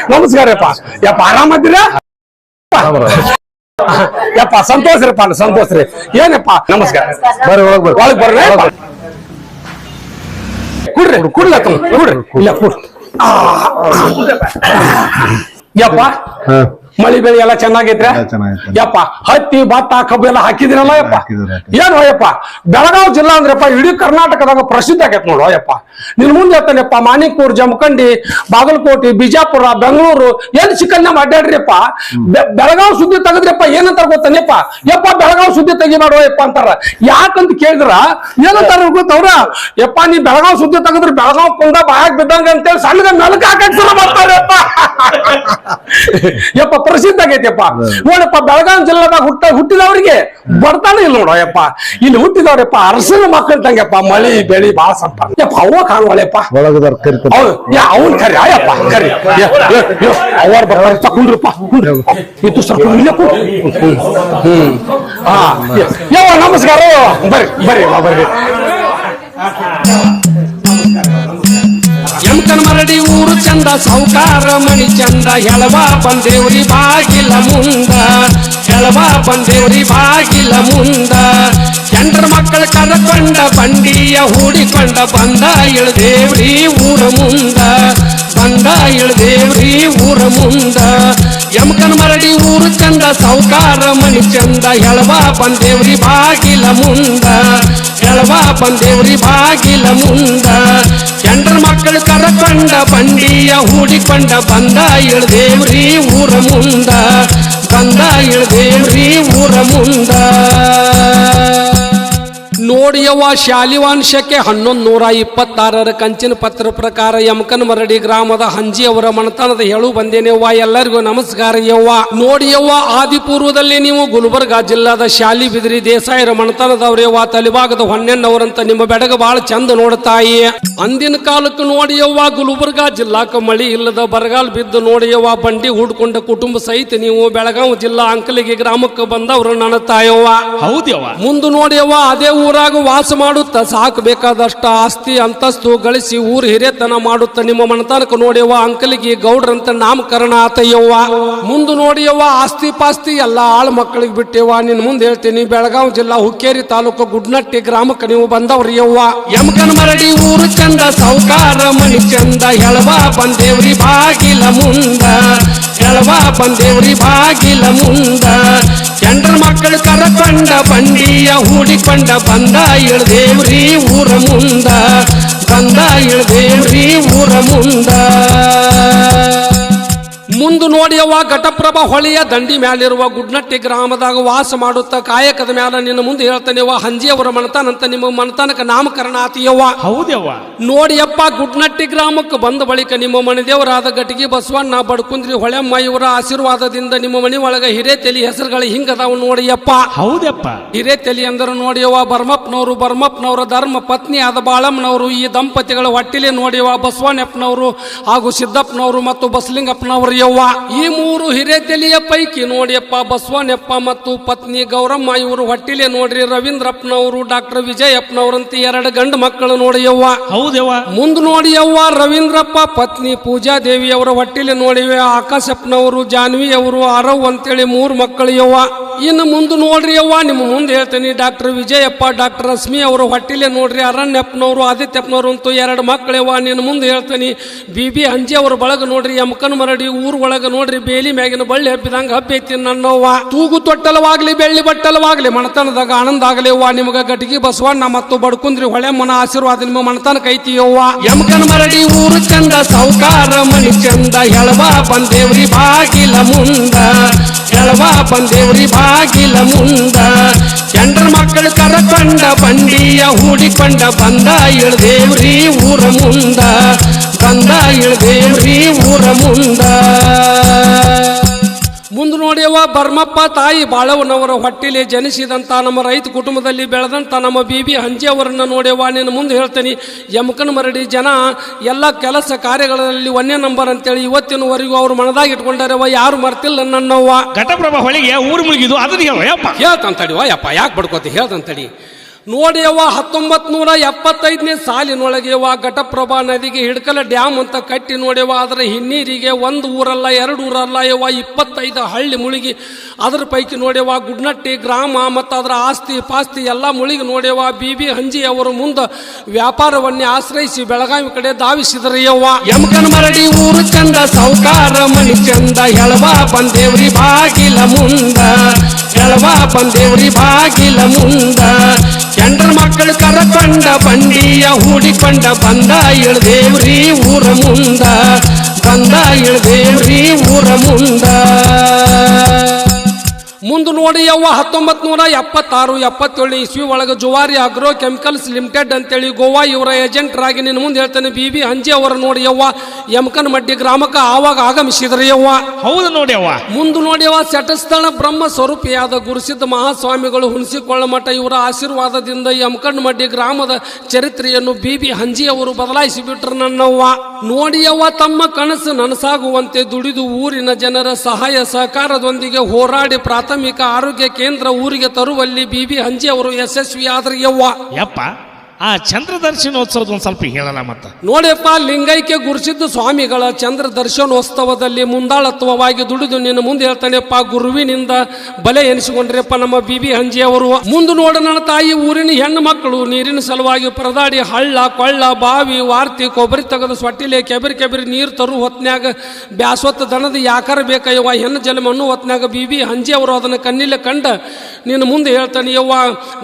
ನಮಸ್ಕಾರಪ್ಪ ಯಪ್ಪ ಆರಾಮದಿರ ಯಪ್ಪ ಸಂತೋಷರಪ್ಪ ಸಂತೋಷ ರೀ ಏನಪ್ಪ ನಮಸ್ಕಾರ ಬರ್ರಿ ಒಳಗ್ ಬರ್ರಿ ಕುಡ್ರಿ ಕುಡ್ಲ ಕುಡ್ರಿ ಇಲ್ಲ ಕುಡ್ ಯಪ್ಪ ಮಳಿ ಬೆಳಿ ಎಲ್ಲ ಚೆನ್ನಾಗೈತ್ರಿ ಯಪ್ಪ ಹತ್ತಿ ಭತ್ತ ಕಬ್ಬು ಎಲ್ಲ ಹಾಕಿದಿರಲ್ಲ ಯಪ್ಪ ಏನು ಯಪ್ಪ ಬೆಳಗಾವಿ ಜಿಲ್ಲಾ ಅಂದ್ರಪ್ಪ ಇಡೀ ಕರ್ನಾಟಕದಾಗ ಪ್ರಸಿದ್ಧ ಆಗೈತ್ ನೋಡು ಯಪ್ಪ ನಿನ್ ಮುಂದೆ ಹೇಳ್ತಾನೆಪ್ಪ ಮಾಣಿಕ್ಪುರ್ ಜಮಖಂಡಿ ಬಾಗಲಕೋಟೆ ಬಿಜಾಪುರ ಬೆಂಗಳೂರು ಏನ್ ಚಿಕ್ಕನ್ನ ಅಡ್ಡಾಡ್ರಿಯಪ್ಪ ಬೆಳಗಾವಿ ಸುದ್ದಿ ತೆಗದ್ರಪ್ಪ ಏನಂತಾರ ಗೊತ್ತಾನೆಪ್ಪ ಯಪ್ಪ ಬೆಳಗಾವಿ ಸುದ್ದಿ ತೆಗಿಬೇಡ ಯಪ್ಪ ಅಂತಾರ ಯಾಕಂತ ಕೇಳಿದ್ರ ಏನಂತಾರ ಗೊತ್ತವ್ರ ಯಪ್ಪ ನೀ ಬೆಳಗಾವಿ ಸುದ್ದಿ ತೆಗದ್ರ ಬೆಳಗಾವಿ ಕುಂದ ಬಾಯಾಗ ಬಿದ್ದಂಗ ಅಂತೇಳಿ ಸಣ್ಣಗ ಮೆಲಕ ಹಾಕಕ್ ಶುರು ಮಾಡ್ತಾರಪ್ಪ ಯಪ್ಪ ಪ್ರಸಿದ್ಧ ಆಗೈತಿಯಪ್ಪ ನೋಡಪ್ಪ ಬೆಳಗಾವಿ ಜಿಲ್ಲಾದಾಗ ಹುಟ್ಟಿದವ್ರಿಗೆ ಬರ್ತಾನೆ ಇಲ್ಲ ನೋಡ ಯಪ್ಪ ಇಲ್ಲಿ ಹುಟ್ಟಿದವ್ರಪ್ಪ ಅರಸಿನ ಮಕ್ಕಳ ತಂಗಪ್ಪ ಮಳಿ ಬೆಳಿ ಬಾಳ ಸಂಪ ಯಪ್ಪ ಅವ ಕಾಣುವಳೆಪ್ಪ ಅವನ್ ಕರಿ ಆಯಪ್ಪ ಕರಿ ಅವ್ರ ಬರ್ತಾರ ಕುಂಡ್ರಪ್ಪ ಇದು ಸ್ವಲ್ಪ ಯಾವ ನಮಸ್ಕಾರ ಬರ್ರಿ ಬರ್ರಿ ಬರ್ರಿ ಯಮಕನ ಮರಡಿ ಊರು ಚಂದ ಸೌಕಾರ ಮಣಿ ಚಂದ ಹೆಳವ ಬಂದೇವ್ರಿ ಬಾಗಿಲ ಮುಂದ ಹೆಳವ ಬಂದೇವ್ರಿ ಬಾಗಿಲ ಮುಂದ ಎಂಟ್ರ ಮಕ್ಕಳ ಕದಕೊಂಡ ಬಂಡಿಯ ಹೂಡಿಕೊಂಡ ಬಂದ ಇಳ್ದೇವ್ರಿ ಊರ ಮುಂದ ಬಂದ ಇಳ್ದೇವ್ರಿ ಊರ ಮುಂದ ಯಮಕನ ಮರಡಿ ಊರು ಚಂದ ಸೌಕಾರ ಮಣಿ ಚಂದ ಹೆಳವ ಬಂದೇವ್ರಿ ಬಾಗಿಲ ಮುಂದ ಹೆಳವ ಬಂದೇವ್ರಿ ಬಾಗಿಲ ಮುಂದ ಎಂಟ್ರ ಮಕ್ಕಳು ಕರಕೊಂಡ ಬಂಡಿಯ ಹೂಡಿಕೊಂಡ ಬಂದ ಇಳ್ದೇವ್ರಿ ಊರ ಮುಂದ ಬಂದ ಇಳ್ದೇವ್ರಿ ಊರ ಮುಂದ ನೋಡಿಯವ್ವ ಶಾಲಿವಾಂಶಕ್ಕೆ 1126 ಕಂಚಿನ ಪತ್ರ ಪ್ರಕಾರ ಯಮಕನ ಮರಡಿ ಗ್ರಾಮದ ಹಂಜಿ ಅವರ ಮಣತನದ ಹೇಳು ಬಂದೇನೆವ್ವ ಎಲ್ಲರಿಗೂ ನಮಸ್ಕಾರ ಯವ್ವ ನೋಡಿಯವ್ವ ಆದಿಪೂರ್ವದಲ್ಲಿ ನೀವು ಗುಲ್ಬರ್ಗಾ ಜಿಲ್ಲಾದ ಶಾಲಿ ಬಿದ್ರಿ ದೇಸಾಯರ ಮಣತನದವ್ರೇವ್ವ ತಲಿಭಾಗದ ಹೊನ್ನೆನ್ನವರಂತ ನಿಮ್ಮ ಬೆಡಗ ಬಾಳ ಚಂದ ನೋಡ್ತಾಯಿ ಅಂದಿನ ಕಾಲಕ್ಕೆ ನೋಡಿಯವ್ವ ಗುಲ್ಬರ್ಗಾ ಜಿಲ್ಲಾಕ ಮಳಿ ಇಲ್ಲದ ಬರಗಾಲ ಬಿದ್ದು ನೋಡಿಯವ್ವ ಬಂಡಿ ಹೂಡ್ಕೊಂಡ ಕುಟುಂಬ ಸಹಿತ ನೀವು ಬೆಳಗಾವಿ ಜಿಲ್ಲಾ ಅಂಕಲಿಗೆ ಗ್ರಾಮಕ್ಕೆ ಬಂದವರು ನನ್ನ ತಾಯವ್ವ ಹೌದ್ಯವ್ವ ಮುಂದೆ ನೋಡಿಯವ್ವ ಅದೇ ಊರಾಗ ವಾಸ ಮಾಡುತ್ತ ಸಾಕಬೇಕಾದಷ್ಟ ಆಸ್ತಿ ಅಂತಸ್ತು ಗಳಿಸಿ ಊರು ಹಿರೇತನ ಮಾಡುತ್ತ ನಿಮ್ಮ ಮನತನಕ ನೋಡಿಯವ್ವ ಅಂಕಲಿಗೆ ಗೌಡ್ರಂತ ನಾಮಕರಣ ಆತಯ್ಯವ್ವ ಮುಂದೆ ನೋಡಿಯವ್ವ ಆಸ್ತಿ ಪಾಸ್ತಿ ಎಲ್ಲ ಆಳ್ ಮಕ್ಕಳಿಗೆ ಬಿಟ್ಟೆವ್ವ ನಿನ್ ಮುಂದೆ ಹೇಳ್ತೀನಿ ಬೆಳಗಾವಿ ಜಿಲ್ಲಾ ಹುಕ್ಕೇರಿ ತಾಲೂಕು ಗುಡ್ನಟ್ಟಿ ಗ್ರಾಮಕ್ಕೆ ನೀವು ಬಂದವ್ರಿ ಯವ್ವ ಯಮಕನ ಮರಡಿ ಊರು ಚಂದ ಸೌಕಾರ ಮಣಿ ಚಂದ ಹೆಳವ ಬಂದೇವ್ರಿ ಬಾಗಿಲ ಮುಂದ ಹೆಳವ ಬಂದೇವ್ರಿ ಬಾಗಿಲ ಮುಂದ ಎಂಟ್ರ ಮಕ್ಕಳು ಕರಕೊಂಡ ಬಂಡಿಯ ಹೂಡಿಕೊಂಡ ಬಂದ ಇಳ್ದೇವ್ರಿ ಊರ ಮುಂದ ಬಂದ ಇಳ್ದೇವ್ರಿ ಊರ ಮುಂದ ಮುಂದೆ ನೋಡಿಯವ್ವ ಘಟಪ್ರಭಾ ಹೊಳೆಯ ದಂಡಿ ಮ್ಯಾಲಿರುವ ಗುಡ್ನಟ್ಟಿ ಗ್ರಾಮದಾಗ ವಾಸ ಮಾಡುತ್ತ ಕಾಯಕದ ಮ್ಯಾಲ ನಿನ್ನ ಮುಂದೆ ಹೇಳ್ತಾನೆವ್ವ ಹಂಜಿ ಅವರ ಮನತಾನಂತ ನಿಮ್ಮ ಮನತಾನಕ ನಾಮಕರಣ ಆತಿಯವ್ವ ಹೌದವ್ವ ನೋಡಿಯಪ್ಪ ಗುಡ್ನಟ್ಟಿ ಗ್ರಾಮಕ್ಕೆ ಬಂದ ಬಳಿಕ ನಿಮ್ಮ ಮನೆದೇವರಾದ ಗಟಗಿ ಬಸವಣ್ಣ ಬಡ್ಕುಂದ್ರಿ ಹೊಳೆಮ್ಮ ಇವರ ಆಶೀರ್ವಾದದಿಂದ ನಿಮ್ಮ ಮನೆ ಒಳಗ ಹಿರೇತೆಲಿ ಹೆಸರುಗಳು ಹಿಂಗದಾವ್ ನೋಡಿಯಪ್ಪ ಹೌದಪ್ಪ ಹಿರೇತೆಲಿ ಅಂದ್ರೆ ನೋಡಿಯವ್ವ ಬರ್ಮಪ್ಪನವರ ಧರ್ಮ ಪತ್ನಿ ಆದ ಬಾಳಮ್ಮನವರು ಈ ದಂಪತಿಗಳ ಹೊಟ್ಟಿಲೆ ನೋಡಿಯವ್ವ ಬಸವಣ್ಣಪ್ಪನವರು ಹಾಗೂ ಸಿದ್ದಪ್ಪನವರು ಮತ್ತು ಬಸಲಿಂಗಪ್ಪನವರು ಈ ಮೂರು ಹಿರೇತೆಲಿಯ ಪೈಕಿ ನೋಡಿಯಪ್ಪ ಬಸವಣ್ಣಪ್ಪ ಮತ್ತು ಪತ್ನಿ ಗೌರಮ್ಮ ಇವರು ಹೊಟ್ಟಿಲೆ ನೋಡ್ರಿ ರವೀಂದ್ರಪ್ಪನವರು ಡಾಕ್ಟರ್ ವಿಜಯಪ್ಪನವರಂತ 2 ಗಂಡು ಮಕ್ಕಳು ನೋಡಿಯವ್ವ ಹೌದವ್ವ ಮುಂದ್ ನೋಡಿಯವ್ವ ರವೀಂದ್ರಪ್ಪ ಪತ್ನಿ ಪೂಜಾದೇವಿ ಅವರ ಹೊಟ್ಟಿಲೆ ನೋಡಿವೆ ಆಕಾಶಪ್ಪನವರು ಜಾನ್ವಿ ಅವರು ಅರವ್ ಅಂತೇಳಿ 3 ಮಕ್ಕಳು ಯವ್ವ ಇನ್ನು ಮುಂದೆ ನೋಡ್ರಿ ಯವ್ವ ನಿಮ್ಮ ಮುಂದೆ ಹೇಳ್ತೀನಿ ಡಾಕ್ಟರ್ ವಿಜಯಪ್ಪ ಡಾಕ್ಟರ್ ರಶ್ಮಿ ಅವರು ಹೊಟ್ಟಿಲೆ ನೋಡ್ರಿ ಅರಣ್ಯಪ್ಪನವರು ಆದಿತ್ಯಪ್ಪನವರು ಅಂತೂ 2 ಮಕ್ಕಳು ಯವ್ವ ನಿನ್ನ ಮುಂದೆ ಹೇಳ್ತೀನಿ ಬಿಬಿ ಅಂಜಿ ಅವರ ಬಳಗ ನೋಡ್ರಿ ಯಮಕನ ಮರಡಿ ಊರ್ ಒಳಗ ನೋಡ್ರಿ ಬೇಲಿ ಮ್ಯಾಗಿನ ಬಳ್ಳಿ ಹಬ್ಬಿದಂಗ ಹಬ್ಬೈತಿ ನನ್ನವ್ವ ತೂಗು ತೊಟ್ಟಲವಾಗ್ಲಿ ಬೆಳ್ಳಿ ಬಟ್ಟಲವಾಗ್ಲಿ ಮಣತನದಾಗ ಆನಂದ ಆಗಲಿ ಯವ್ವ ನಿಮಗ ಗಟಗಿ ಬಸವಣ್ಣ ಮತ್ತು ಬಡ್ಕುಂದ್ರಿ ಹೊಳೆಮ್ಮನ ಆಶೀರ್ವಾದ ನಿಮ್ಮ ಮಣತನಕ ಐತಿ ಯವ್ವ ಯಮಕನ ಮರಡಿ ಊರು ಚಂದ ಸೌಕಾರ ಮಣಿ ಚಂದ ಹೆಳವ ಬಂದೇವ್ರಿ ಬಾಗಿಲ ಮುಂದ ಹೆಳವ ಬಂದೇವ್ರಿ ಬಾಗಿಲ ಮುಂದ ಎಂಟ್ರ ಮಕ್ಕಳು ಕರಕೊಂಡ ಬಂಡಿಯ ಹೂಡಿಕೊಂಡ ಬಂದ ಇಳ್ದೇವ್ರಿ ಊರ ಮುಂದ ಬಂದ ಇಳ್ದೇವ್ರಿ ಊರ ಮುಂದ ಮುಂದೆ ನೋಡ್ಯವ ಬರ್ಮಪ್ಪ ತಾಯಿ ಬಾಳವನವರ ಹೊಟ್ಟಿಲೆ ಜನಿಸಿದಂತ ನಮ್ಮ ರೈತ ಕುಟುಂಬದಲ್ಲಿ ಬೆಳೆದಂತ ನಮ್ಮ ಬಿ ಹಂಜಿ ಅವರನ್ನ ನೋಡ್ಯವ ನಿನ್ನ ಮುಂದೆ ಹೇಳ್ತೇನೆ. ಯಮಕನ ಮರಡಿ ಜನ ಎಲ್ಲ ಕೆಲಸ ಕಾರ್ಯಗಳಲ್ಲಿ 1ನೇ ನಂಬರ್ ಅಂತೇಳಿ ಇವತ್ತಿನವರೆಗೂ ಅವ್ರು ಮನದಾಗ ಇಟ್ಕೊಂಡಾರವ, ಯಾರು ಮರ್ತಿಲ್ಲ ನನ್ನವ್ವ. ಘಟಪ್ರಭಾ ಹೊಳಿಗೆ ಊರು ಮುಳುಗಿದು ಅದನ್ನ ಹೇಳ್ತಂತಡಿ ಯಪ್ಪ, ಯಾಕೆ ಬಡ್ಕೋತಿ ಹೇಳ್ತಂತಡಿ. ನೋಡಿಯವ್ವ 1975ನೇ ಸಾಲಿನೊಳಗೆವ ಘಟಪ್ರಭಾ ನದಿಗೆ ಹಿಡ್ಕಲ ಡ್ಯಾಮ್ ಅಂತ ಕಟ್ಟಿ ನೋಡ್ಯವ. ಅದರ ಹಿನ್ನೀರಿಗೆ 1 ಊರಲ್ಲ 2 ಊರಲ್ಲ ಯವ್ವ 25 ಹಳ್ಳಿ ಮುಳುಗಿ. ಅದ್ರ ಪೈಕಿ ನೋಡ್ಯವ ಗುಡ್ನಟ್ಟಿ ಗ್ರಾಮ ಮತ್ತು ಅದರ ಆಸ್ತಿ ಪಾಸ್ತಿ ಎಲ್ಲ ಮುಳುಗಿ ನೋಡ್ಯವ. ಬಿ ಹಂಜಿ ಅವರು ಮುಂದೆ ವ್ಯಾಪಾರವನ್ನೇ ಆಶ್ರಯಿಸಿ ಬೆಳಗಾವಿ ಕಡೆ ಧಾವಿಸಿದರು ಯವ್ವ. ಯಮಕನ ಮರಡಿ ಊರು ಚಂದ, ಸೌಕಾರ ಮನಿ ಚಂದ, ಎಳವ ಬಂದೇವ್ರಿ ಬಾಗಿಲ ಮುಂದ, ಎಳವ ಬಂದೇವ್ರಿ ಬಾಗಿಲ ಮುಂದ. ಚಂದ್ರ ಮಕ್ಕಳು ಕರಕೊಂಡ ಬಂಡಿಯ ಹೂಡಿಕೊಂಡ ಬಂದ ಇಳ್ದೇವ್ರಿ ಊರ ಮುಂದ, ಬಂದ ಇಳ್ದೇವ್ರಿ ಊರ ಮುಂದ. ಮುಂದೆ ನೋಡಿ ಯವ್ವ 1976-77 ಇಸ್ವಿ ಒಳಗೆ ಜುವಾರಿ ಅಗ್ರೋ ಕೆಮಿಕಲ್ಸ್ ಲಿಮಿಟೆಡ್ ಅಂತೇಳಿ ಗೋವಾ ಇವರ ಏಜೆಂಟರಾಗಿ ನಿನ್ನ ಮುಂದೆ ಹೇಳ್ತಾನೆ ಬಿ ಹಂಜಿ ಅವರು ನೋಡಿ ಯವ್ವ ಯಮಕನ ಮಡ್ಡಿ ಗ್ರಾಮಕ್ಕೆ ಆವಾಗ ಆಗಮಿಸಿದ್ರು ಯವ್ವ. ಹೌದು ನೋಡಿ ಅವ್ವ. ಮುಂದೆ ನೋಡಿ ಯವ್ವ ಸೆಟಸ್ಥಳ ಬ್ರಹ್ಮ ಸ್ವರೂಪಿಯಾದ ಗುರುಸಿದ್ಧ ಮಹಾಸ್ವಾಮಿಗಳು ಹುಣಸಿಕೊಳ್ಳ ಮಠ ಇವರ ಆಶೀರ್ವಾದದಿಂದ ಯಮಕನ ಮಡ್ಡಿ ಗ್ರಾಮದ ಚರಿತ್ರೆಯನ್ನು ಬಿ ಹಂಜಿ ಅವರು ಬದಲಾಯಿಸಿ ಬಿಟ್ರು ನನ್ನವ್ವ. ನೋಡಿಯವ್ವ ತಮ್ಮ ಕನಸು ನನಸಾಗುವಂತೆ ದುಡಿದು ಊರಿನ ಜನರ ಸಹಾಯ ಸಹಕಾರದೊಂದಿಗೆ ಹೋರಾಡಿ ಪ್ರಾಥಮಿಕ ಆರೋಗ್ಯ ಕೇಂದ್ರ ಊರಿಗೆ ತರುವಲ್ಲಿ ಬಿ ಹಂಜಿ ಅವರು ಯಶಸ್ವಿಯಾದ್ರು ಯವ್ವ. ಆ ಚಂದ್ರ ದರ್ಶನೋತ್ಸವದ ಒಂದ್ ಸ್ವಲ್ಪ ಹೇಳಲ್ಲ ಮತ್ತ ನೋಡಿಯಪ್ಪ. ಲಿಂಗೈಕ್ಯ ಗುರುಸಿದ್ಧ ಸ್ವಾಮಿಗಳ ಚಂದ್ರ ದರ್ಶನೋತ್ಸವದಲ್ಲಿ ಮುಂದಾಳತ್ವವಾಗಿ ದುಡಿದು ನಿನ್ನ ಮುಂದೆ ಹೇಳ್ತಾನೆಪ್ಪ, ಗುರುವಿನಿಂದ ಬಲೆ ಎನಿಸಿಕೊಂಡ್ರಪ್ಪ ನಮ್ಮ ಬಿ ಹಂಜಿ ಅವರು. ಮುಂದೆ ನೋಡ ನನ್ನ ತಾಯಿ ಊರಿನ ಹೆಣ್ಣು ಮಕ್ಕಳು ನೀರಿನ ಸಲುವಾಗಿ ಪರದಾಡಿ ಹಳ್ಳ ಕೊಳ್ಳ ಬಾವಿ ವಾರ್ತಿ ಕೊಬ್ಬರಿ ತೆಗೆದು ಸೊಟ್ಟಿಲೆ ಕೆಬರಿ ನೀರು ತರು ಹೊತ್ನ್ಯಾಗ ಬ್ಯಾಸ್ವತ್ತ ದನದ ಯಾಕಾರ ಬೇಕಯ್ಯವ್ವ ಹೆಣ್ಣು ಜಲಮ ಅನ್ನೋ ಹೊತ್ನ್ಯಾಗ ಬಿ ಹಂಜಿ ಅವರು ಅದನ್ನು ಕಣ್ಣಿಲೆ ಕಂಡ ನಿನ್ನ ಮುಂದೆ ಹೇಳ್ತಾನೆ ಯವ್ವ.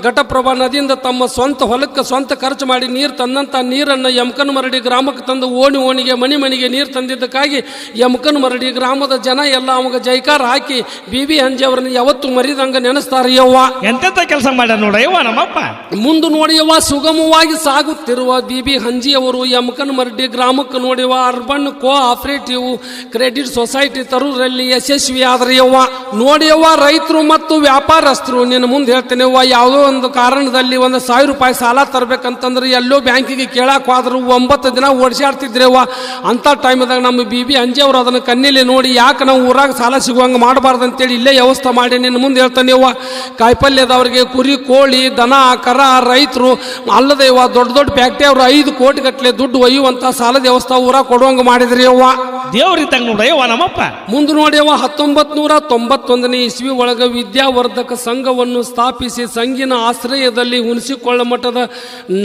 ಘಟಪ್ರಭಾ ನದಿಯಿಂದ ತಮ್ಮ ಸ್ವಂತ ಹೊಲಕ್ಕೆ ಸ್ವಂತ ಖರ್ಚು ಮಾಡಿ ನೀರು ತಂದಂತ ನೀರನ್ನು ಯಮಕನ ಮರಡಿ ಗ್ರಾಮಕ್ಕೆ ತಂದು ಓಣಿಗೆ ಮನೆಗೆ ನೀರು ತಂದಿದ್ದಕ್ಕಾಗಿ ಯಮಕನ ಮರಡಿ ಗ್ರಾಮದ ಜನ ಎಲ್ಲ ಅವಾಗ ಜೈಕಾರ ಹಾಕಿ ಬಿ ಹಂಜಿ ಅವರನ್ನ ಯಾವತ್ತು ಮರಿದಂಗ ನೆನೆಸ್ತಾರೆ ಯವ್ವ. ಎಂತೆಂತ ಕೆಲಸ ಮಾಡ ನೋಡಯ್ಯವ್ವ ನಮ್ಮಪ್ಪ. ಮುಂದೆ ನೋಡಿಯವ್ವ ಸುಗಮವಾಗಿ ಸಾಗುತ್ತಿರುವ ಬಿ ಹಂಜಿ ಅವರು ಯಮಕನ ಮರಡಿ ಗ್ರಾಮಕ್ಕೆ ನೋಡಿವ ಅರ್ಬನ್ ಕೋಆಪರೇಟಿವ್ ಕ್ರೆಡಿಟ್ ಸೊಸೈಟಿ ತರುವುದರಲ್ಲಿ ಯಶಸ್ವಿ ಆದ್ರೆ ಯವ್ವ. ನೋಡಿಯವ್ವ ರೈತರು ಮತ್ತು ವ್ಯಾಪಾರಸ್ಥರು ನಿನ್ನ ಮುಂದೆ ಹೇಳ್ತೇನೆ ಯವ್ವ, ಯಾವುದೋ ಒಂದು ಕಾರಣದಲ್ಲಿ 1,000 ರೂಪಾಯಿ ಸಾಲ ತರಬೇಕಂತಂದ್ರೆ ಎಲ್ಲೋ ಬ್ಯಾಂಕಿಗೆ ಕೇಳಕ್ ಹೋದ್ರು 9 ದಿನ ಓಡಿಸಾಡ್ತಿದ್ರೇವ. ಅಂತ ಟೈಮ್ದಾಗ ನಮ್ಮ ಬಿ ಹಂಜಿ ಅವರು ಅದನ್ನು ಕಣ್ಣಿಲೆ ನೋಡಿ ಯಾಕೆ ನಾವು ಊರಾಗ ಸಾಲ ಸಿಗುವಂಗೆ ಮಾಡಬಾರ್ದು ಅಂತೇಳಿ ಇಲ್ಲೇ ವ್ಯವಸ್ಥೆ ಮಾಡಿ ನಿನ್ನ ಮುಂದೆ ಹೇಳ್ತಾನೆ ಯವ್ವ. ಕಾಯಿಪಲ್ಯದವ್ರಿಗೆ ಕುರಿ ಕೋಳಿ ದನ ಕರ ರೈತರು ಅಲ್ಲದೆ ಯವ್ವ ದೊಡ್ಡ ಫ್ಯಾಕ್ಟ್ರಿ ಅವರು 5 ಕೋಟಿ ಗಟ್ಟಲೆ ದುಡ್ಡು ಒಯ್ಯುವಂತ ಸಾಲದ ವ್ಯವಸ್ಥೆ ಊರಾಗ ಕೊಡುವಂಗೆ ಮಾಡಿದ್ರಿ ಯವ್ವ. ದೇವ್ರಿದ್ದಂಗ ನೋಡಯ್ಯವ್ವ ನಮ್ಮಪ್ಪ. ಮುಂದೆ ನೋಡ್ಯವ್ವ 1991ನೇ ಇಸ್ವಿ ಒಳಗೆ ವಿದ್ಯಾವರ್ಧಕ ಸಂಘವನ್ನು ಸ್ಥಾಪಿಸಿ ಸಂಘಿನ ಆಶ್ರಯದಲ್ಲಿ ಹುಣಸಿಕೊಳ್ಳ ಮಠದ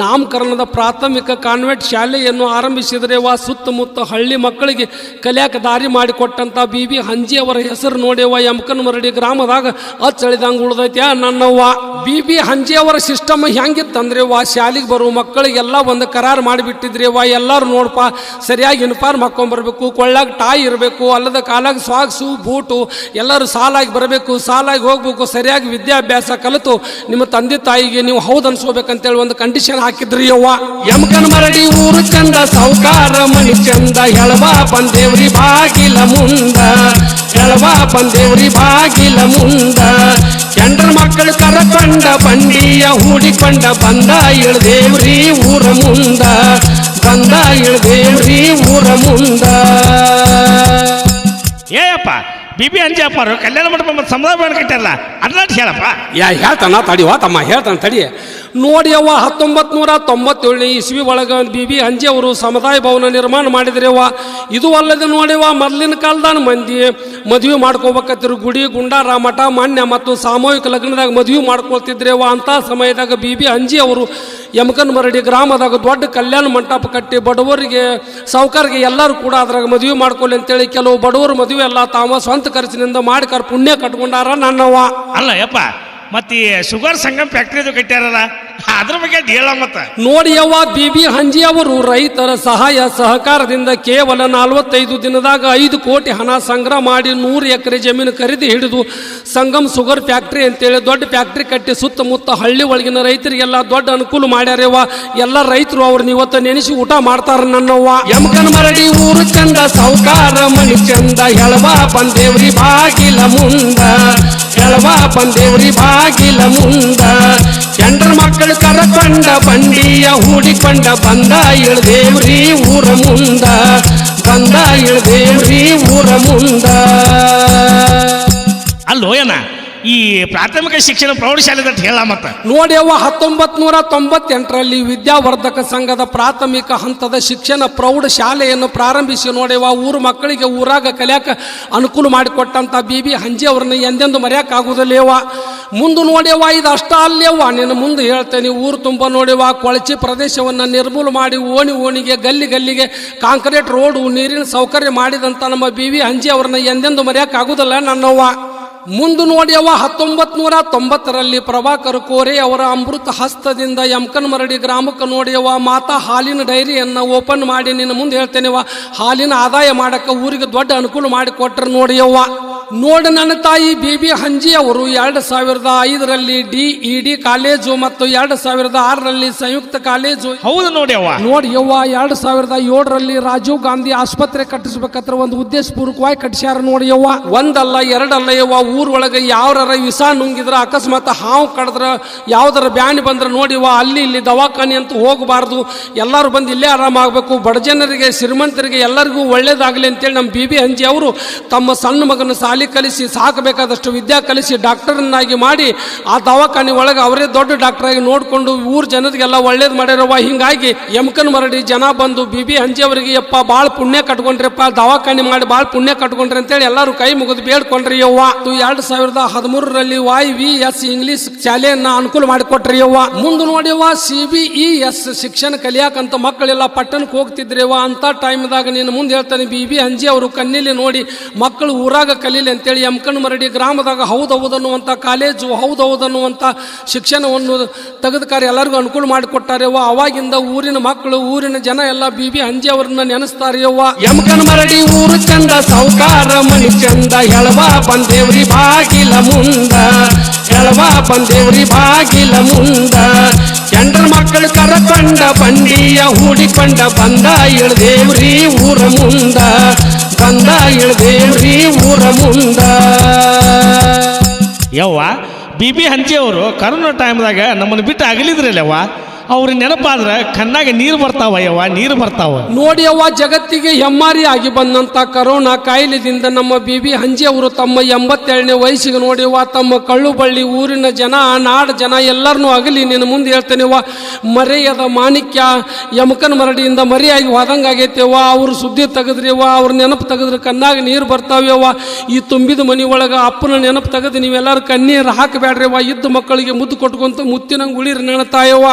ನಾಮಕರಣದ ಪ್ರಾಥಮಿಕ ಕಾನ್ವೆಂಟ್ ಶಾಲೆಯನ್ನು ಆರಂಭಿಸಿದರೆ ಸುತ್ತಮುತ್ತ ಹಳ್ಳಿ ಮಕ್ಕಳಿಗೆ ಕಲಿಯಾಕ ದಾರಿ ಮಾಡಿಕೊಟ್ಟಂತ ಬಿ ಹಂಜಿ ಅವರ ಹೆಸರು ನೋಡ್ಯವ್ವ ಯಮಕನ ಮರಡಿ ಗ್ರಾಮದಾಗ ಅಚ್ಚಳಿದಂಗ ಉಳ್ದೈತ್ಯ ನನ್ನವ್ವ. ಬಿ ಹಂಜಿ ಅವರ ಸಿಸ್ಟಮ್ ಹೆಂಗಿತ್ತಂದ್ರೆ ಶಾಲೆಗೆ ಬರುವ ಮಕ್ಕಳಿಗೆಲ್ಲ ಒಂದು ಕರಾರು ಮಾಡಿಬಿಟ್ಟಿದ್ರಿ ಎಲ್ಲರೂ ನೋಡಪ್ಪ ಸರಿಯಾಗಿ ಯೂನಿಫಾರ್ಮ್ ಹಾಕೊಂಡ್ಬರ್ಬೇಕು, ಕೊಳ್ಳಾಗ ಟಾಯ್ ಇರಬೇಕು, ಅಲ್ಲದ ಕಾಲಾಗ ಸಾಕ್ಸು ಬೂಟು, ಎಲ್ಲರೂ ಸಾಲಾಗಿ ಬರಬೇಕು, ಸಾಲಾಗಿ ಹೋಗ್ಬೇಕು, ಸರಿಯಾಗಿ ವಿದ್ಯಾಭ್ಯಾಸ ಕಲಿತು ನಿಮ್ಮ ತಂದೆ ತಾಯಿಗೆ ನೀವು ಹೌದು ಅನ್ಸ್ಕೋಬೇಕಂತೇಳಿ ಒಂದು ಕಂಡೀಷನ್ ಹಾಕಿದ್ರಿ ಯವ್ವ. ಯಮಕನ ಮರಡಿ ಊರು ಚಂದ, ಸೌಕಾರ ಮನಿ ಚಂದ, ಎಳವ ಬಂದೇವ್ರಿ ಬಾಗಿಲ ಮುಂದ, ಎಳವ ಬಂದೇವ್ರಿ ಬಾಗಿಲ ಮುಂದ. ಚಂದ್ರ ಮಕ್ಕಳು ಕರಕೊಂಡ ಬಂಡಿಯ ಹೂಡಿಕೊಂಡ ಬಂದ ಇಳ್ದೇವ್ರಿ ಊರ ಮುಂದ, ಬಂದ ಇಳ್ದೇವ್ರಿ ಊರ ಮುಂದ. ಏಯಪ್ಪ ಬಿ ಹಂಜಿ ಅಪ್ಪಾರು ಕಲ್ಯಾಣ ಮಂಟಪ ಸಮುದಾಯ ಭವನ ಕಟ್ಟಾರಲ್ಲ ಅದನ್ನ ಹೇಳಪ್ಪ. ಹೇಳ್ತಾನ ತಡಿವಾ ತಮ್ಮ ಹೇಳ್ತಾನ ತಡಿ. ನೋಡಿಯವ್ವ 1997ನೇ ಇಸ್ವಿ ಒಳಗೆ ಬಿ ಹಂಜಿ ಅವರು ಸಮುದಾಯ ಭವನ ನಿರ್ಮಾಣ ಮಾಡಿದ್ರವ್ವ. ಇದು ಅಲ್ಲದೆ ನೋಡಿವ ಮೊದಲಿನ ಕಾಲದಾನ ಮಂದಿ ಮದುವೆ ಮಾಡ್ಕೋಬೇಕತ್ತಿರು ಗುಡಿ ಗುಂಡಾರ ಮಠ ಮಾನ್ಯ ಮತ್ತು ಸಾಮೂಹಿಕ ಲಗ್ನದಾಗ ಮದುವೆ ಮಾಡ್ಕೊಳ್ತಿದ್ರೇವ. ಅಂತ ಸಮಯದಾಗ ಬಿ ಹಂಜಿ ಅವರು ಯಮಕನ ಮರಡಿ ಗ್ರಾಮದಾಗ ದೊಡ್ಡ ಕಲ್ಯಾಣ ಮಂಟಪ ಕಟ್ಟಿ ಬಡವರಿಗೆ ಸಾವುಕಾರಿಗೆ ಎಲ್ಲರೂ ಕೂಡ ಅದ್ರಾಗ ಮದುವೆ ಮಾಡ್ಕೊಳ್ಳಿ ಅಂತೇಳಿ ಕೆಲವು ಬಡವರು ಮದುವೆ ಎಲ್ಲ ತಾವ ಸ್ವಂತ ಖರ್ಚಿನಿಂದ ಮಾಡಿ ಪುಣ್ಯ ಕಟ್ಕೊಂಡಾರ ನನ್ನವ್ವ. ಅಲ್ಲ ಯಪ್ಪ ಮತ್ತೆ ಶುಗರ್ ಸಂಗಮ್ ಫ್ಯಾಕ್ಟ್ರಿ ಕಟ್ಟ್ಯಾರಲ್ಲ ಅದ್ರ ಬಗ್ಗೆ ಹೇಳ ಮತ್ತ ನೋಡಿ ಯವ್ವ ಬಿಬಿ ಹಂಜಿ ಅವರು ರೈತರ ಸಹಾಯ ಸಹಕಾರದಿಂದ ಕೇವಲ 45 ದಿನದಾಗ 5 ಕೋಟಿ ಹಣ ಸಂಗ್ರಹ ಮಾಡಿ 100 ಎಕರೆ ಜಮೀನು ಖರೀದಿ ಹಿಡಿದು ಸಂಗಮ್ ಶುಗರ್ ಫ್ಯಾಕ್ಟ್ರಿ ಅಂತೇಳಿ ದೊಡ್ಡ ಫ್ಯಾಕ್ಟ್ರಿ ಕಟ್ಟಿ ಸುತ್ತಮುತ್ತ ಹಳ್ಳಿ ಒಳಗಿನ ರೈತರಿಗೆಲ್ಲ ದೊಡ್ಡ ಅನುಕೂಲ ಮಾಡ್ಯಾರವ್ವ. ಎಲ್ಲ ರೈತರು ಅವ್ರನ್ನ ಇವತ್ತು ನೆನೆಸಿ ಊಟ ಮಾಡ್ತಾರ ನನ್ನವ್ವ. ಯಮಕನ್ ಮರಡಿ ಊರು ಚಂದ ಸೌಕಾರ ಮನಿ ಚಂದ ಹೆಳವ ಬಂದೇವ್ರಿ ಬಾಗಿಲ ಮುಂದ, ಹೆಳವ ಬಂದೇವ್ರಿ ಬಾಗಿಲ ಮುಂದ. ಚಂದ್ರ ಮಕ್ಕಳು ಕರಕೊಂಡ ಬಂಡಿಯ ಹೂಡಿಕೊಂಡ ಬಂದ ಇಳ್ದೇವ್ರಿ ಊರ ಮುಂದ, ಬಂದ ಇಳ್ದೇವ್ರಿ ಊರ ಮುಂದ. ಅಲ್ಲೋ ಏನ ಈ ಪ್ರಾಥಮಿಕ ಶಿಕ್ಷಣ ಪ್ರೌಢಶಾಲೆ ಅಂತ ಹೇಳ ಮತ್ತ ನೋಡಿ ಅವ್ವ 1998ರಲ್ಲಿ ವಿದ್ಯಾವರ್ಧಕ ಸಂಘದ ಪ್ರಾಥಮಿಕ ಹಂತದ ಶಿಕ್ಷಣ ಪ್ರೌಢಶಾಲೆಯನ್ನು ಪ್ರಾರಂಭಿಸಿ ನೋಡ್ಯವ ಊರ ಮಕ್ಕಳಿಗೆ ಊರಾಗ ಕಲಿಯಾಕ ಅನುಕೂಲ ಮಾಡಿಕೊಟ್ಟಂತ ಬಿಬಿ ಹಂಜಿ ಅವ್ರನ್ನ ಎಂದೆಂದು ಮರೆಯಕ್ಕಾಗುವುದಿಲ್ಲವ. ಮುಂದೆ ನೋಡ್ಯವ ಇದು ಅಷ್ಟ ಅಲ್ಲೇವ್ವ, ನಿನ್ನ ಮುಂದೆ ಹೇಳ್ತೇನೆ. ಊರು ತುಂಬ ನೋಡ್ಯವ ಕೊಳಚೆ ಪ್ರದೇಶವನ್ನು ನಿರ್ಮೂಲ ಮಾಡಿ ಓಣಿಗೆ ಗಲ್ಲಿ ಗಲ್ಲಿಗೆ ಕಾಂಕ್ರೀಟ್ ರೋಡು ನೀರಿನ ಸೌಕರ್ಯ ಮಾಡಿದಂತ ನಮ್ಮ ಬಿಬಿ ಹಂಜಿ ಅವ್ರನ್ನ ಎಂದೆಂದು ಮರೆಯಕ್ಕಾಗುವುದಿಲ್ಲ ನನ್ನವ್ವ. ಮುಂದೆ ನೋಡ್ಯವ 1990ರಲ್ಲಿ ಪ್ರಭಾಕರ್ ಕೋರೆ ಅವರ ಅಮೃತ ಹಸ್ತದಿಂದ ಯಮಕನ್ ಮರಡಿ ಗ್ರಾಮಕ್ಕೆ ನೋಡ್ಯವ ಮಾತಾ ಹಾಲಿನ ಡೈರಿಯನ್ನು ಓಪನ್ ಮಾಡಿ ನಿನ್ನ ಮುಂದೆ ಹೇಳ್ತೇನೆವ ಹಾಲಿನ ಆದಾಯ ಮಾಡಕ್ಕೆ ಊರಿಗೆ ದೊಡ್ಡ ಅನುಕೂಲ ಮಾಡಿಕೊಟ್ರು ನೋಡ್ಯವ್ವ. ನೋಡಿ ನನ್ನ ತಾಯಿ ಬಿಬಿ ಹಂಜಿ ಅವರು 2005ರಲ್ಲಿ DED ಕಾಲೇಜು ಮತ್ತು 2006ರಲ್ಲಿ ಸಂಯುಕ್ತ ಕಾಲೇಜು. ಹೌದು ನೋಡ್ಯವ್ವ. ನೋಡ್ಯವ್ವ 2007ರಲ್ಲಿ ರಾಜೀವ್ ಗಾಂಧಿ ಆಸ್ಪತ್ರೆ ಕಟ್ಟಿಸ್ಬೇಕಂದ್ರೆ ಒಂದು ಉದ್ದೇಶಪೂರ್ವಕವಾಗಿ ಕಟ್ಟಿಸ್ಯಾರ ನೋಡ್ಯವ್ವ. ಒಂದಲ್ಲ ಎರಡಲ್ಲ ಯವ್ವ, ಊರೊಳಗೆ ಯಾವ್ದಾರ ವಿಷ ನುಂಗಿದ್ರ ಅಕಸ್ಮಾತ್ ಹಾವು ಕಡಿದ್ರ ಯಾವ್ದಾರ ಬ್ಯಾನಿ ಬಂದ್ರೆ ನೋಡಿವ ಅಲ್ಲಿ ಇಲ್ಲಿ ದವಾಖಾನೆ ಅಂತ ಹೋಗಬಾರ್ದು, ಎಲ್ಲರೂ ಬಂದು ಇಲ್ಲೇ ಆರಾಮಾಗಬೇಕು, ಬಡ ಜನರಿಗೆ ಶ್ರೀಮಂತರಿಗೆ ಎಲ್ಲರಿಗೂ ಒಳ್ಳೇದಾಗಲಿ ಅಂತೇಳಿ ನಮ್ಮ ಬಿಬಿ ಹಂಜಿ ಅವರು ತಮ್ಮ ಸಣ್ಣ ಮಗನ ಸಾಲಿ ಕಲಿಸಿ ಸಾಕಬೇಕಾದಷ್ಟು ವಿದ್ಯಾ ಕಲಿಸಿ ಡಾಕ್ಟರ್ನಾಗಿ ಮಾಡಿ ಆ ದವಾಖಾನೆ ಒಳಗೆ ಅವರೇ ದೊಡ್ಡ ಡಾಕ್ಟರ್ ಆಗಿ ನೋಡಿಕೊಂಡು ಊರ ಜನರಿಗೆಲ್ಲ ಒಳ್ಳೇದು ಮಾಡ್ಯಾರವ್ವ. ಹಿಂಗಾಗಿ ಯಮಕನ್ ಮರಡಿ ಜನ ಬಂದು ಬಿಬಿ ಹಂಜಿ ಅವರಿಗೆ ಯಪ್ಪ ಭಾಳ ಪುಣ್ಯ ಕಟ್ಕೊಂಡ್ರಿಪ್ಪ, ದವಾಖಾನೆ ಮಾಡಿ ಭಾಳ ಪುಣ್ಯ ಕಟ್ಕೊಂಡ್ರಿ ಅಂತೇಳಿ ಎಲ್ಲರೂ ಕೈ ಮುಗಿದು ಬೇಡ್ಕೊಂಡ್ರಿ ಯವ್ವ. 2013ರಲ್ಲಿ YVS ಇಂಗ್ಲಿಷ್ ಶಾಲೆಯನ್ನ ಅನುಕೂಲ ಮಾಡಿಕೊಟ್ರಿ ಯವ್ವ. ಮುಂದೆ ನೋಡಿವ CBES ಶಿಕ್ಷಣ ಕಲಿಯಾಕಂತ ಮಕ್ಕಳೆಲ್ಲ ಪಟ್ಟಣಕ್ಕೆ ಹೋಗ್ತಿದ್ರಿವ. ಅಂತ ಟೈಮ್ದಾಗ ನೀನು ಮುಂದೆ ಹೇಳ್ತಾನೆ ಬಿಬಿ ಹಂಜಿ ಅವರು ಕಣ್ಣಿಲಿ ನೋಡಿ ಮಕ್ಕಳು ಊರಾಗ ಕಲೀಲಿ ಅಂತೇಳಿ ಯಮಕನ್ ಮರಡಿ ಗ್ರಾಮದಾಗ ಹೌದನ್ನುವಂಥ ಕಾಲೇಜು ಹೌದನ್ನುವಂಥ ಶಿಕ್ಷಣವನ್ನು ತೆಗೆದುಕಾರ ಎಲ್ಲರಿಗೂ ಅನುಕೂಲ ಮಾಡಿಕೊಟ್ಟಾರೆವ್ವ. ಅವಾಗಿಂದ ಊರಿನ ಮಕ್ಕಳು ಊರಿನ ಜನ ಎಲ್ಲ ಬಿಬಿ ಹಂಜಿ ಅವ್ರನ್ನ ನೆನೆಸ್ತಾರೆವ್ವ. ಯಮಕನ್ ಮರಡಿ ಊರು ಚಂದ ಸೌಕಾರ ಮನಿ ಚಂದ ಹೆಳವ ಬಂದೇವ್ರಿ ಬಾಗಿಲ ಮುಂದ, ಹೆಳವ ಬಂದೇವ್ರಿ ಬಾಗಿಲ ಮುಂದ. ಚಂದ್ರ ಮಕ್ಕಳು ಕರಕೊಂಡ ಬಂಡಿಯ ಹೂಡಿಕೊಂಡ ಬಂದ ಇಳ್ದೇವ್ರಿ ಊರ ಮುಂದ, ಬಂದ ಇಳ್ದೇವ್ರಿ ಊರ ಮುಂದ. ಯವ್ವ ಬಿಬಿ ಹಂಚಿ ಅವರು ಕರೋನಾ ಟೈಮ್ದಾಗ ನಮ್ಮನ್ನು ಬಿಟ್ಟು ಅಗಲಿದ್ರಲ್ಲವ್ವ, ಅವ್ರ ನೆನಪಾದ್ರೆ ಕಣ್ಣಾಗ ನೀರು ಬರ್ತಾವ ಯವ್ವ, ನೀರು ಬರ್ತಾವ. ನೋಡಿ ಅವ್ವ, ಜಗತ್ತಿಗೆ ಹೆಮ್ಮಾರಿ ಆಗಿ ಬಂದಂತ ಕರೋನಾ ಕಾಯಿಲೆದಿಂದ ನಮ್ಮ ಬಿಬಿ ಹಂಜಿ ಅವರು ತಮ್ಮ 87ನೇ ವಯಸ್ಸಿಗೆ ನೋಡಿವ ತಮ್ಮ ಕಳ್ಳು ಬಳ್ಳಿ ಊರಿನ ಜನ ನಾಡ ಜನ ಎಲ್ಲರನ್ನೂ ಅಗಲಿ ನಿನ್ನ ಮುಂದೆ ಹೇಳ್ತೇನೆವ್ವ. ಮರೆಯದ ಮಾಣಿಕ್ಯ ಯಮಕನ್ ಮರಡಿಯಿಂದ ಮರೆಯಾಗಿ ಹೋದಂಗಾಗೈತೆವ್ವ. ಅವ್ರ ಸುದ್ದಿ ತೆಗೆದ್ರಿವ್ವ, ಅವ್ರ ನೆನಪು ತೆಗೆದ್ರೆ ಕಣ್ಣಾಗ ನೀರು ಬರ್ತಾವ್ಯವ್ವ. ಈ ತುಂಬಿದ ಮನಿ ಒಳಗೆ ಅಪ್ಪನ ನೆನಪು ತೆಗೆದು ನೀವೆಲ್ಲರೂ ಕಣ್ಣೀರು ಹಾಕಬೇಡ್ರಿವ್ವ. ಇದ್ದ ಮಕ್ಕಳಿಗೆ ಮುದ್ದು ಕೊಟ್ಕೊಂತ ಮುತ್ತಿನಂಗೆ ಉಳಿರಿ ನೆನತಾಯವ್ವ.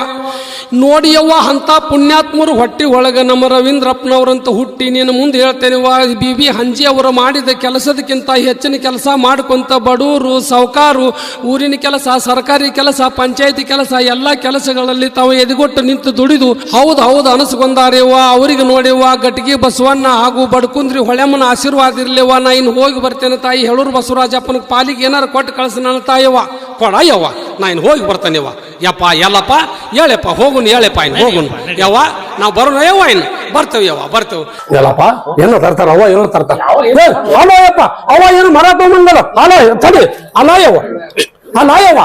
ನೋಡಿಯವ್ವ ಅಂತ ಪುಣ್ಯಾತ್ಮರು ಹೊಟ್ಟಿ ಒಳಗೆ ನಮ್ಮ ರವೀಂದ್ರಪ್ಪನವರಂತ ಹುಟ್ಟಿ ನೀನು ಮುಂದೆ ಹೇಳ್ತೇನೆವ್ವ. ಬಿಬಿ ಹಂಜಿ ಅವರು ಮಾಡಿದ ಕೆಲಸದಕ್ಕಿಂತ ಹೆಚ್ಚಿನ ಕೆಲಸ ಮಾಡ್ಕೊಂತ ಬಡವರು ಸಾವುಕಾರು ಊರಿನ ಕೆಲಸ ಸರ್ಕಾರಿ ಕೆಲಸ ಪಂಚಾಯತಿ ಕೆಲಸ ಎಲ್ಲ ಕೆಲಸಗಳಲ್ಲಿ ತಾವು ಎದೆಗೊಟ್ಟು ನಿಂತು ದುಡಿದು ಹೌದು ಅನಸ್ಕೊಂಡಾರೇವ್ವ. ಅವರಿಗೆ ನೋಡಿವ್ವ ಗಟ್ಟಿಗೆ ಬಸವಣ್ಣ ಹಾಗೂ ಬಡ್ಕುಂದ್ರಿ ಹೊಳೆಮ್ಮನ ಆಶೀರ್ವಾದ ಇರ್ಲಿವ್ವ. ನಾ ಇನ್ನು ಹೋಗಿ ಬರ್ತೇನೆ ತಾಯಿ, ಹೇಳೂರು ಬಸವರಾಜಪ್ಪನ ಪಾಲಿಗೆ ಏನಾರು ಕೊಟ್ಟು ಕಳಿಸ ನನ್ನ ತಾಯವ್ವ. ಕೊಡಯ್ಯವ್ವ, ನಾ ಇನ್ನು ಹೋಗಿ ಬರ್ತಾನೆವ್ವ. ಯಪ್ಪ ಎಲ್ಲಪ್ಪ ಹೇಳಪ್ಪ ಹೋಗುನ್ ಹೇಳಪ್ಪ ಇನ್ನು ಹೋಗುನ್ ಯವ್ವ, ನಾವು ಬರೋಣ ಯವ್ವ, ಇನ್ನು ಬರ್ತೇವೆ ಯವ್ವ ಬರ್ತೇವೆ. ಎಲ್ಲಪ್ಪ ಏನೋ ತರ್ತಾರ ಅವ ಏನೋ ತರ್ತಾರ ಅಲ್ಲಯ್ಯಪ್ಪ, ಅವ ಏನು ಮರ ತಗೊಂಬಂದಲ್ಲ ಅಲ್ಲ ತಡಿ ಅಲ್ಲಯ್ಯವ್ವ ಅಲ್ಲಯ್ಯವ್ವ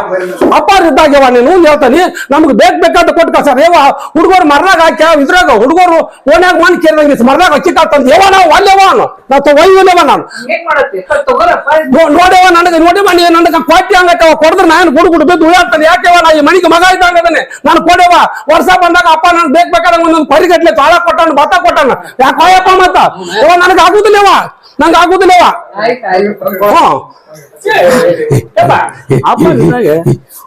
ಅಪ್ಪಾರ ಇದ್ದಾಗ್ಯವ ನೀನು ಹೇಳ್ತಾನಿ ನಮ್ಗೆ ಬೇಕಾದ ಕೊಟ್ಟು ಕಳ್ಸಾರ ಯವ್ವ. ಹುಡುಗರು ಮರ್ನಾಗ ಹಾಕ್ಯ ಇದ್ರಾಗ ಹುಡುಗರು ಓನ್ಯಾಗ ಮನ್ ಕೇಳಿದಂಗ ಮರ್ನಾಗ ಹಚ್ಚಿಕಾತಂದ ಯವ್ವ ನಾವು ಅಲ್ಲೇವ ನಾವು ಒಯ್ಯವ ನಾನು ನೋಡ್ಯವ ನನಗೆ ನೋಡಿವ ನೀ ನನಗೆ ಕೊಟ್ಟಿ ಹಂಗತ್ತವ ಕೊಡಿದ್ರೆ ನಾನು ಗುಡು ಬಿದ್ದು ಉಳಿಯಾಡ್ತಾನೆ. ಯಾಕೆವ ನಾ ಈ ಮನಿಗೆ ಮಗ ಇದ್ದಂಗದಾನೆ ನಾನು ಕೊಡವ. ವರ್ಷ ಬಂದಾಗ ಅಪ್ಪ ನನ್ ಬೇಕಾದಂಗ ಒಂದೊಂದು ಪರಿಗಟ್ಲೆ ತಾಳ ಕೊಟ್ಟಾನ ಭತ್ತ ಕೊಟ್ಟಾನ. ಯಾಕಪ್ಪ ಮತ್ತ ಯವ್ವ ನನಗೆ ಆಗುದಿಲ್ಲವ. ನಂಗೆ ಆಗುದಿಲ್ಲವ ಹ್ಮ್ ಅಪ್ಪ ಇದ್ದಾಗ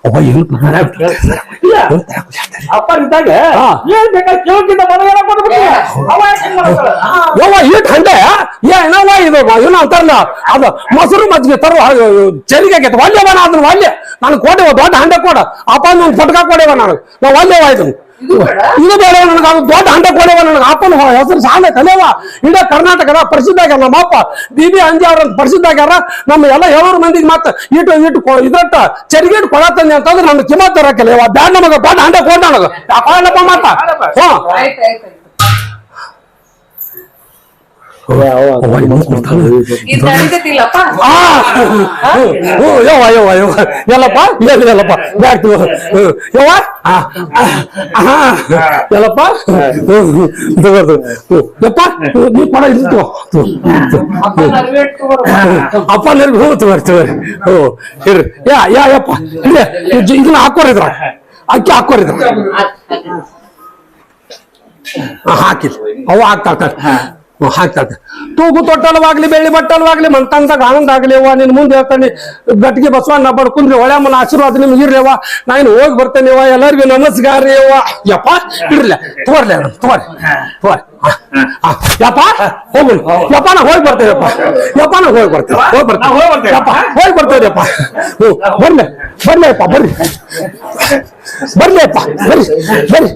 ಅವ ಏನು ಅಪ್ಪ ಇದ್ದಾಗ ಹಾ. ಏನ್ ಬೇಕಾದ್ರೆ ಕೇಳಕ್ಕಿಂತ ಮನೆಗೆಲ್ಲ ಕೊಟ್ಬಿಟ್ಟು ಅವ ಯಾಕೆ ಹಿಂಗ್ ಮಾಡ್ತಾಳ? ಯವ್ವ ಈಟ್ ಹಂಡೆ ಏನವ ಇದು ಏನೋ ಅಂತಾರಲ್ಲ ಅದು ಮೊಸರು ಮಜ್ಜಿಗೆ ತರುವ ಚರಿಗೆ ಆಗೈತೆ ಒಲ್ಲೆವ ಅದನ್ನ ಒಲ್ಲೆ ನನಗೆ ಕೊಡೆವ ದೊಡ್ಡ ಹಂಡೆ ಕೊಡ ಅಪ್ಪ ಒಂದು ಪಟ್ಕ ಕೊಡೆವ ನನಗೆ ನಾವು ಒಲ್ಲೆವ ಇದನ್ನು ಇದು ಬೇಡ ನನಗೆ ಅದು ದೊಡ್ಡ ಹಂಡೆ ಕೊಡೆವ ನನಗೆ ಅಪ್ಪನ ಹೆಸರು ಸಾಲ ಕಲೆವ ಇಡೀ ಕರ್ನಾಟಕದ ಪ್ರಸಿದ್ಧ ಆಗ್ಯಾರ ನಮ್ಮ ಅಪ್ಪ BB ಅಂಜಿ ಅವ್ರಂತ ಪ್ರಸಿದ್ಧ ಆಗ್ಯಾರ ನಮ್ಮ ಎಲ್ಲ 700 ಮಂದಿಗೆ ಮತ್ತೆ ಇಟ್ಟು ಇದ್ರಟ್ಟ ಚರಿಗೆ ಇಟ್ಟು ಕೊಡತ್ತಂದೆ ಅಂತಂದ್ರೆ ನನ್ನ ಕಿಮ್ಮತ್ ತರಕಿಲ್ಲ ಬ್ಯಾಡ ನಮಗೆ ದೊಡ್ಡ ಹಂಡೆ ಕೊಡ ನನಗೆ ಯಾಕಪ್ಪ ಮಾತ ಹ್ಮ್ ಎಲ್ಲಪ್ಪ ಎಲ್ಲಪ್ಪ ಬ್ಯಾಕ್ ಯವ್ವ ಎಲ್ಲಪ್ಪ ಯಪ್ಪ ನೀ ಪಡ ಇತ್ತು ಅಪ್ಪ ಹ್ಞೂ ತಗೋರಿ ಹ್ಞೂ ಇರ್ರಿ ಯಪ್ಪ ಇದನ್ನ ಹಾಕೋರಿದ್ರ ಅಕ್ಕಿ ಹಾಕೋರಿದ್ರ ಹಾಕಿಲ್ಲ ಅವು ಹಾಕ್ತಾ ಹಾಕ್ತಾರೆ ತೂಗು ತೊಟ್ಟಲವಾಗ್ಲಿ ಬೆಳ್ಳಿ ಬಟ್ಟಲವಾಗ್ಲಿ ಮಂತಂದಾಗ ಆನಂದ ಆಗ್ಲಿ ಅವ್ವ ನಿನ್ ಮುಂದೆ ಹೇಳ್ತಾನೆ ಗಟ್ಟಿಗೆ ಬಸವಣ್ಣ ಬಡ್ಕೊಂಡ್ರಿ ಒಳ್ಳೆಮ್ಮನ ಆಶೀರ್ವಾದ ನಿಮ್ಗೆ ಇರ್ಲಿ ಅವ್ವ ನಾನು ಹೋಗಿ ಬರ್ತೇನೆ ಅವ್ವ ಎಲ್ಲರಿಗೂ ನಮಸ್ಕಾರ ರೀ ಅವ್ವ ಯಪ್ಪ ಇರ್ಲಿ ತೋರ್ಲಿ ತೋರಿ ಯಪ್ಪ ಹೋಗುಣ ಯಪ್ಪ ನಾ ಹೋಗಿ ಬರ್ತೇವಪ್ಪ ಯಪ್ಪ ನಾ ಹೋಗಿ ಬರ್ತೇವೆ ಯಪ್ಪ ಹೋಗಿ ಬರ್ತೇವ್ರಿಯಪ್ಪ ಬರ್ಲಿ ಬರ್ಲಿ ಅಪ್ಪ ಬರ್ರಿ ಬರ್ಲಿ ಅಪ್ಪ ಬರ್ರಿ ಬರ್ರಿ